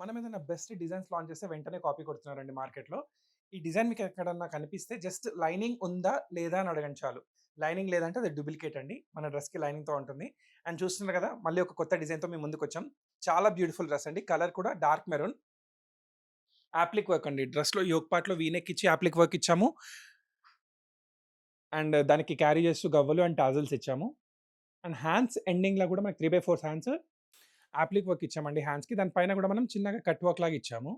మనం ఏదైనా best designs launch చేస్తే వెంటనే కాపీ కొడుతున్నారండి మార్కెట్‌లో. ఈ డిజైన్ మీకు ఎక్కడన్నా కనిపిస్తే జస్ట్ లైనింగ్ ఉందా? లేదా? అని అడగండి చాలు. లైనింగ్ లేదంటే అది డూప్లికేట్ అండి. మన డ్రెస్‌కి లైనింగ్‌తో ఉంటుంది. అండ్ చూస్తున్నారు కదా! మళ్ళీ ఒక కొత్త డిజైన్‌తో మీ ముందుకొచ్చాం. చాలా బ్యూటిఫుల్ డ్రెస్ అండి. కలర్ కూడా డార్క్ మెరూన్. యాప్లిక్ వర్క్ అండి. డ్రెస్‌లో యోక్ పార్ట్‌లో వీ నెక్ ఇచ్చి యాప్లిక్ వర్క్ ఇచ్చాము. అండ్ దానికి క్యారీ చేస్తూ గవ్వలు అండ్ టాజిల్స్ ఇచ్చాము. అండ్ హ్యాండ్స్ ఎండింగ్‌లో కూడా మనకి 3/4 హ్యాండ్స్ యాప్లిక్ వర్క్ ఇచ్చామండి హ్యాండ్స్‌కి. దాని పైన కూడా మనం చిన్నగా కట్ వర్క్ లాగా ఇచ్చాము.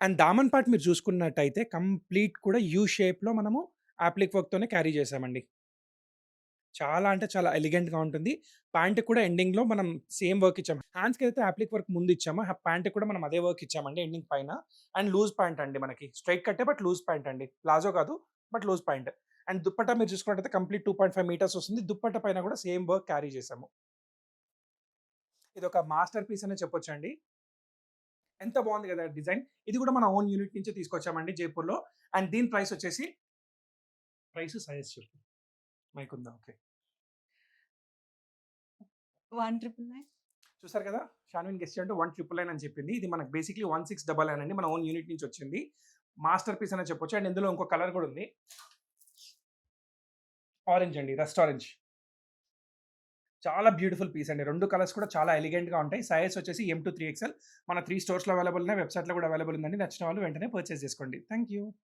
అండ్ దామన్ పార్ట్ మీరు చూసుకున్నట్టయితే కంప్లీట్ కూడా యూ షేప్‌లో మనము యాప్లిక్ వర్క్‌తోనే క్యారీ చేసామండి. చాలా అంటే చాలా ఎలిగెంట్‌గా ఉంటుంది. ప్యాంట్‌కి కూడా ఎండింగ్‌లో మనం సేమ్ వర్క్ ఇచ్చాము. హ్యాండ్స్‌కైతే యాప్లిక్ వర్క్ ముందు ఇచ్చాము. ప్యాంట్‌కి కూడా మనం అదే వర్క్ ఇచ్చామండి ఎండింగ్ పైన. అండ్ లూజ్ ప్యాంట్ అండి మనకి. స్ట్రెయిట్ కట్టే బట్ లూజ్ ప్యాంట్ అండి. ప్లాజో కాదు but loose pant. And dupatta మీరు చూసుకున్నట్టయితే కంప్లీట్ 2.5 మీటర్స్ వస్తుంది. దుప్పట్టా పైన కూడా సేమ్ వర్క్ క్యారీ చేసాము. ఇదొక మాస్టర్ పీస్ అనే చెప్పొచ్చండి. ఎంత బాగుంది కదా డిజైన్. ఇది కూడా మన ఓన్ యూనిట్ నుంచే తీసుకొచ్చామండి జైపూర్‌లో. అండ్ దీని ప్రైస్ వచ్చేసి సజెస్ట్ చెప్పు. మైక్ ఉందా? ఓకే. 1999. చూసారు కదా! షాన్విన్ గెస్ చేయంటే 1999 అని చెప్పింది. ఇది మనకు బేసిక్‌లీ 1699 అండి. మన ఓన్ యూనిట్ నుంచి వచ్చింది. మాస్టర్ పీస్ అనే చెప్పొచ్చు. అండ్ ఇందులో ఇంకో కలర్ కూడా ఉంది. ఆరెంజ్ అండి. Rust orange. చాలా బ్యూటిఫుల్ పీస్ అండి. 2 కలర్స్ కూడా చాలా ఎలిగెంట్‌గా ఉంటాయి. సైజ్ వచ్చేసి ఎమ్-3 ఎక్స్ఎల్. మన 3 స్టోర్స్‌లో అవైలబుల్ ఉన్నాయి. వెబ్‌సైట్‌లో కూడా అవైలబుల్ ఉందండి. నచ్చిన వాళ్ళు వెంటనే పర్చేజ్ చేసుకోండి. Thank you.